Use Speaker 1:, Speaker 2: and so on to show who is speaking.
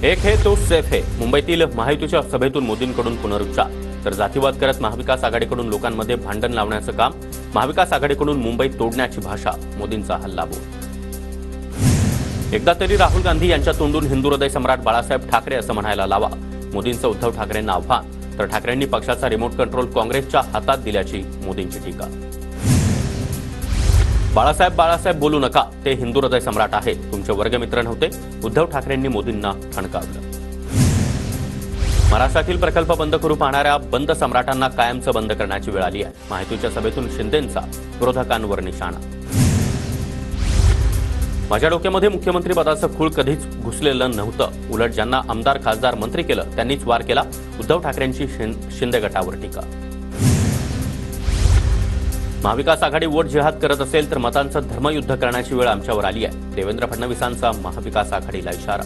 Speaker 1: एक है तो सेफ है. मुंबईतील महायुतीच्या सभेतून मोदींकडून पुनरुच्चार. तर जातीवाद करत महाविकास आघाडीकडून लोकांमध्ये भांडण लावण्याचं काम. महाविकास आघाडीकडून मुंबई तोडण्याची भाषा. मोदींचा हल्लाबोल. एकदा तरी राहुल गांधी यांच्या तोंडून हिंदू हृदय सम्राट बाळासाहेब ठाकरे असं म्हणायला लावा. मोदींचं उद्धव ठाकरेंना आव्हान. तर ठाकरेंनी पक्षाचा रिमोट कंट्रोल काँग्रेसच्या हातात दिल्याची मोदींची टीका. बाळासाहेब बोलू नका. ते हिंदू हृदय सम्राट आहेत. तुमचे वर्गमित्र नव्हते. उद्धव ठाकरेंनी मोदींना ठणकावलं. महाराष्ट्रातील प्रकल्प बंद करू पाहणाऱ्या बंद सम्राटांना कायमचं बंद करण्याची वेळ आली आहे. महायुतीच्या सभेतून शिंदेंचा विरोधकांवर निशाणा. माझ्या डोक्यामध्ये मुख्यमंत्री पदाचं खूळ कधीच घुसलेलं नव्हतं. उलट ज्यांना आमदार खासदार मंत्री केलं त्यांनीच वार केला. उद्धव ठाकरेंची शिंदे गटावर टीका. महाविकास आघाडी वोट जिहाद करत असेल तर मतांचं धर्मयुद्ध करण्याची वेळ आमच्यावर आली आहे. देवेंद्र फडणवीसांचा महाविकास आघाडीला इशारा.